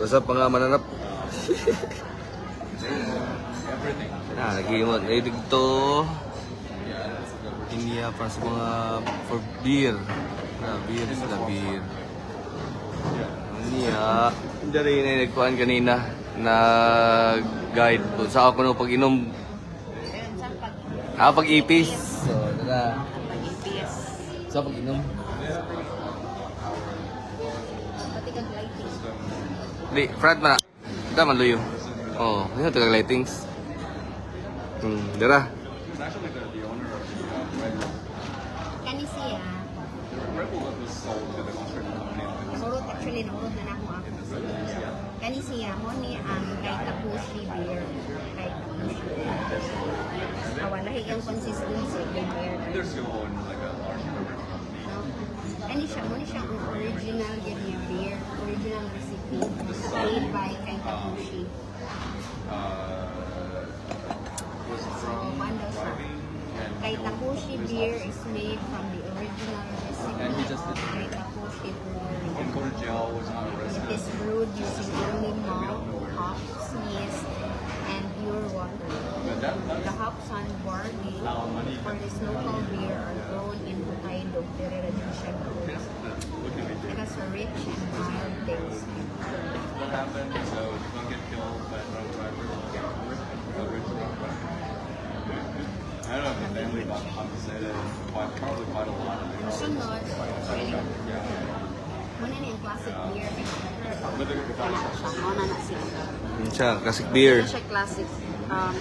Basta pa nga mananap. Nag-iwan. Dito. India para sa mga for beer. Beer sila, beer. India. Dari na nagkuhan kanina. Nag-guide po. Sa ako no pag-inom. Pag-ipis. So, tara. Pag-ipis. Sa pag-inom. Pati kang lighting. Di, Fred man na. Ito man luyo. Oo, yun ito kag-lightings. Dara. Kani siya. Naurot, actually, naurot na ako. Kani siya, mo ni ang kay Takushi beer. Kay Takushi. Wala hiyang consistency ng beer. Kani siya, mo ni siya ang original niya beer. Original recipe. Made by kay Takushi. So, ano siya? Kay Takushi beer is made from the original recipe of kay Takushi brewery. It is brewed using only malt, hops, yeast, and pure water. The hops and barley for this local beer are grown in Hokkaido, very traditional foods. It has a rich and mild taste. I don't know if the family bought compensated, probably quite a lot. Masunod, muna na yung classic beer. Muna na siya. Siya, classic beer. Muna siya classic.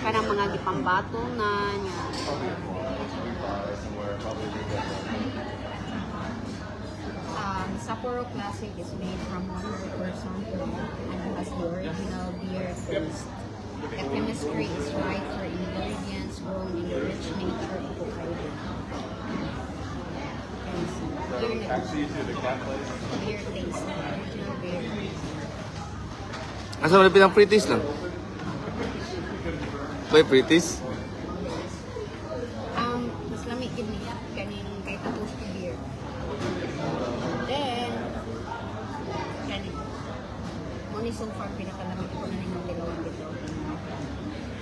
Kanang mga gipambato na niya. Sapporo Classic is made from 100% malt and has the original beer taste. The chemistry is right for ingredients grown in the rich nature of Hokkaido. Actually, to the cat place. Beer taste, original beer. Asa malapit ang Pretties lang? Bay, Pretties? Mas lamig yun niya, kaning kay Takushi beer. Then, kaning, muna so far pinakalamig ko na yung dalawang dito.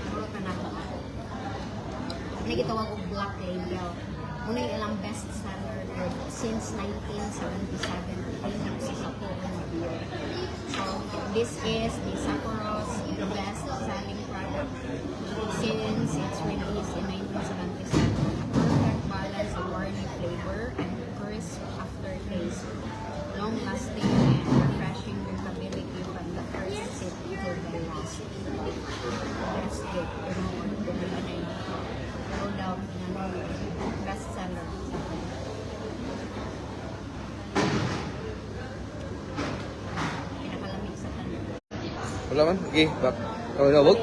Muna ka na ako. Ano gitawag og Black Label. Muna yung ilang best seller since 1977. Pinag sa Sapporo na beer. So, this is the Sapporo's best selling product since its release in 1977. Perfect balance of barley flavor and crisp aftertaste. Long-lasting and refreshing drinkability from the first sip to the last. That's it. No doubt, best seller. Pinakalamig sa tanan. Wala man? Okay, back. Oh, nabog?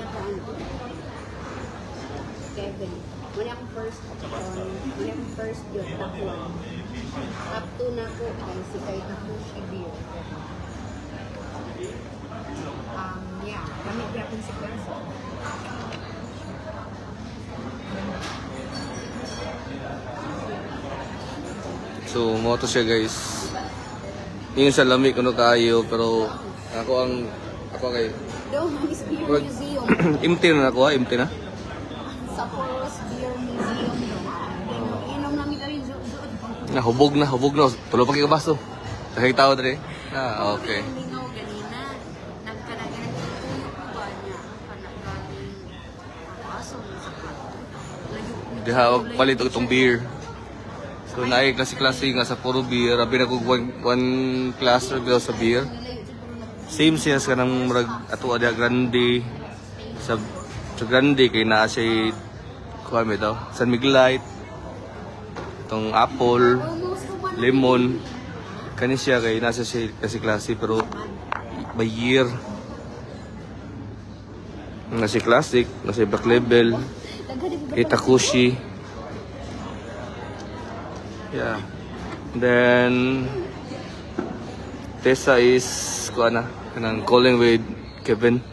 Kevin. Muna akong first yun, tapuan. Up to na ko ay si kay Takushi beer. Yeah, kami kaya konsekwensya. So, mo to siya guys. Yung sa lamig kuno kayo pero ako kay Daw, Manis Beer Museum. empty na ako, empty na. Sapporo's Beer Museum. Inom namin kami Hubog na. Tulo pa kayo baso. Kahit tao dre. Okay. Mingaw ganina. Nagkanagan tuyo pa ba niya? Kanagaling aso sa kato. Diha palit og itong beer. So naay klase nga sa puro beer, abi na kog one cluster daw sa beer. Same siya sa kanang murag ato ada grande sa grande kay naa siya kuha mi daw. San Miguelite. Itong apple, lemon. Kani siya kay nasa siya kasi klase pero by year. Nasi classic, nasi Black Label, Itakushi. Yeah. Then Tessa is kuana kanang calling with Kevin.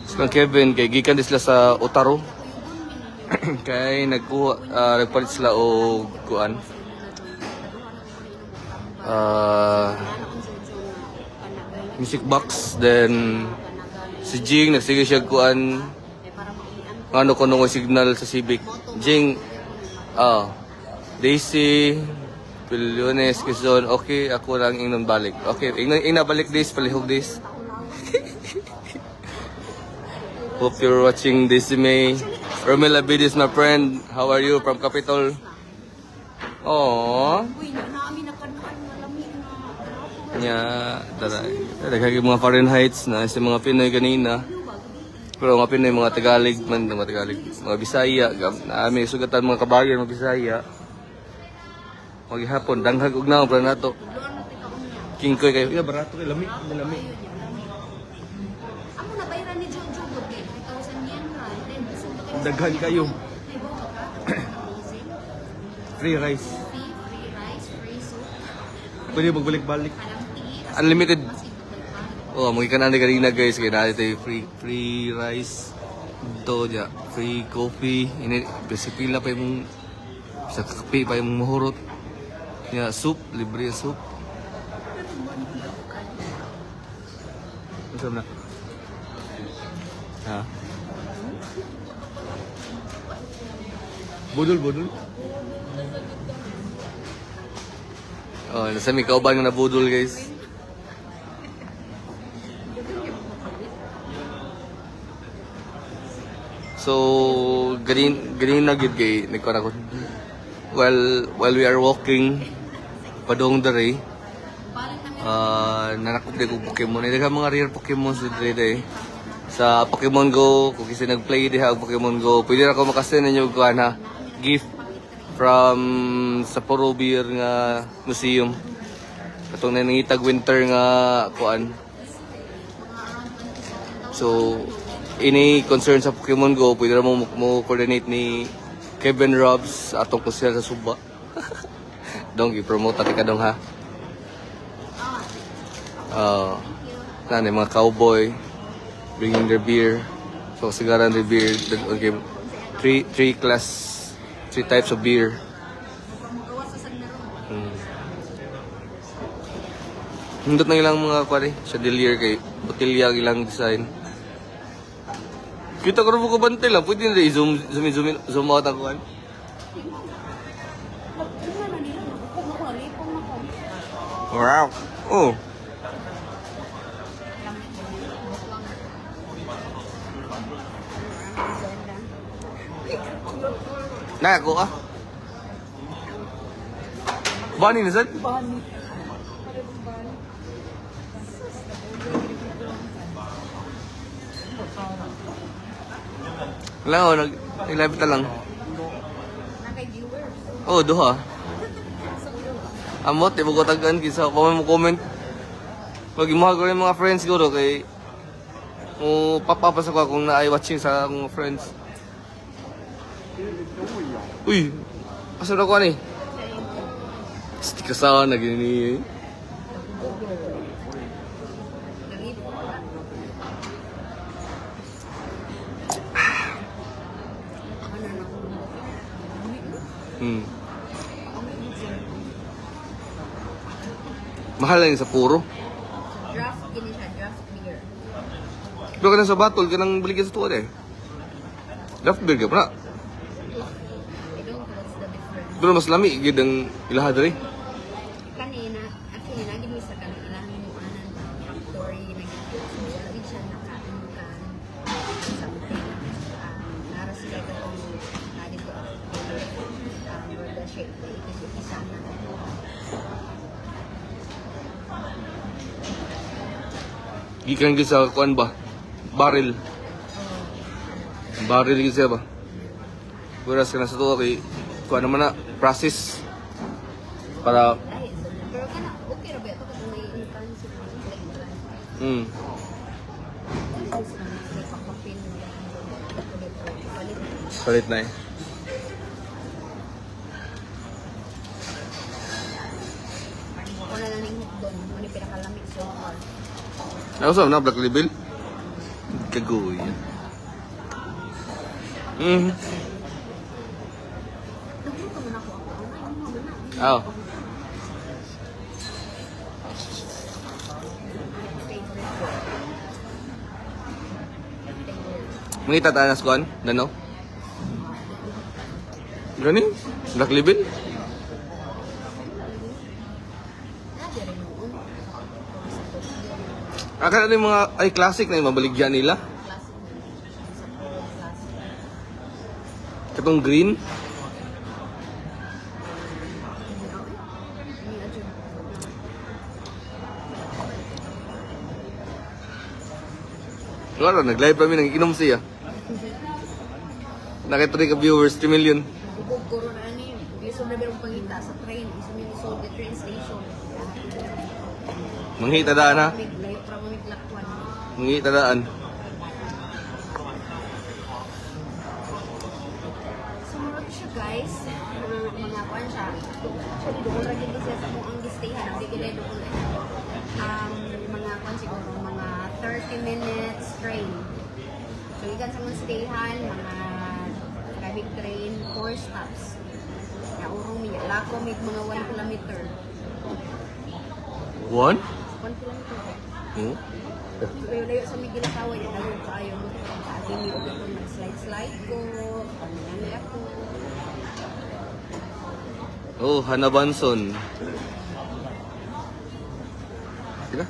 So Kevin kay gikan din sila sa Otaro. Kay nagpalit sila og kuan. music box. Then si Jing nagsige siya kuan ano ko nung signal sa Civic. Jing Daisy Piliones Quezon. Okay, ako lang ingnon balik. Okay, ingna balik this palihog this. Hope you're watching this, May. Romela Bidis, my friend. How are you from Capitol? Aww. Uy, naami na kanuan malami na. Nya, tara. Daghang mga Fahrenheits na sa mga Pinoy ganina. Pero mga Pinoy, mga Tagalog man, mga Tagalog, mga Bisaya, may sugatan mga kabayan, mga Bisaya. Maghihapon, danghag og naong para nato. King Koy kayo. Barato kay lami, lami. Amo na bayaran ni Jojo good kay 3,000 yen ra. Then gusto Daghan kayo. Free rice. free rice, free soup, Pwede magbalik-balik. parang tea, Unlimited. mas ibalik pa. Oh, mga kanan kanina guys, kaya natin tayo free rice. Ito dya, free coffee. Ini, basi pila pa yung sa kape pa yung mahurot. Ya, soup, libre yung soup. Masam na. Ha? Budol. Oh, nasa may kauban nga na budol guys. So, ganin na gid kay nagkuha ko. While we are walking padong dere, nanakop din ko Pokemon. Ay daghang mga rare Pokemon sa dere. Sa Pokemon Go, kung kasi nag-play diha og Pokemon Go, pwede na ako makasend ninyo kuha na gift from Sapporo Beer nga museum. Katong nangitag winter nga kuan. So, ini concern sa Pokemon Go, pwede na mo coordinate ni Kevin Robs atong kusya sa Suba. Dong i-promote natin ka dong ha. Mga cowboy bringing their beer. So sigaran their beer. Okay, three types of beer. Hindot na ilang mga kwari, chandelier kay botilya ilang design. Kita ko rin ko bante lang, pwede na i-zoom out ang kuhan. Wow! Oh! Nako ah! Bani na sad? Wala ko, nag-live na lang. Oh, duha. Amot, di mo ko tagaan kisa pa mo comment. Pag imuha ko yung mga friends ko kay papapasa ko kung na-eye watching sa akong friends. Uy, asa na ko ani? Stick kasawa na gini. Mahal lang yung sa puro. Draft, gini siya, draft beer. Pero ka na sa battle, ka nang balik sa tuwa eh. Draft beer ka pa na. I don't know what's the difference. Pero mas lami, gid ang ilahad rin. Kanina, actually, naging isa ka ng ilang anan factory, naging siya nakaangkan something. Nara sila ka kung dito where the shape na ito isa na. Gikan gid sa kuan ba? Barrel. Barrel gid siya ba? Whereas ka na sa tuwa kay kuan naman na process para Ay, pero kana, okay ra ba ito kung may ingkan sila like palit na eh. Wala na ning doon, ano pinakalamig so far. Ako na Black Label. Kagoy. Nagluto man ako. Oh. Favorite Mangita tanas kuan, Dano? Gani? Black Label? Nadi rin noon. Sa Tokyo. Akala na yung mga, ay classic na yung mabaligyan nila. Classic na yun. Sa Puro classic. Katong green. Wala, nag-live kami, nag-inom siya. Nakita rin ka viewers, 3 million. Bubog ko ron ani. Lisod na merong pangita sa train. Isa may lisod the train station. Manghita daan ha. Layo pra mo miglakwan. Manghita daan. Sumunod siya guys. Mga kwan siya. Actually, doon rin din siya sa mong ang gistayhan. Ang bigilay doon rin. Mga kwan siguro, mga 30 minutes train. So, ikan sa mong stayhan, mga private train, 4 stops. Naurong niya. Lako, may mga 1 kilometer. 1? 1 kilometer. Hmm? Layo sa Miguel Asawa niya, nagawin ka ayaw mo. Kasi may ito nag-slide-slide ko, pangyayari ako. Oh, Hannah Banson. Sila?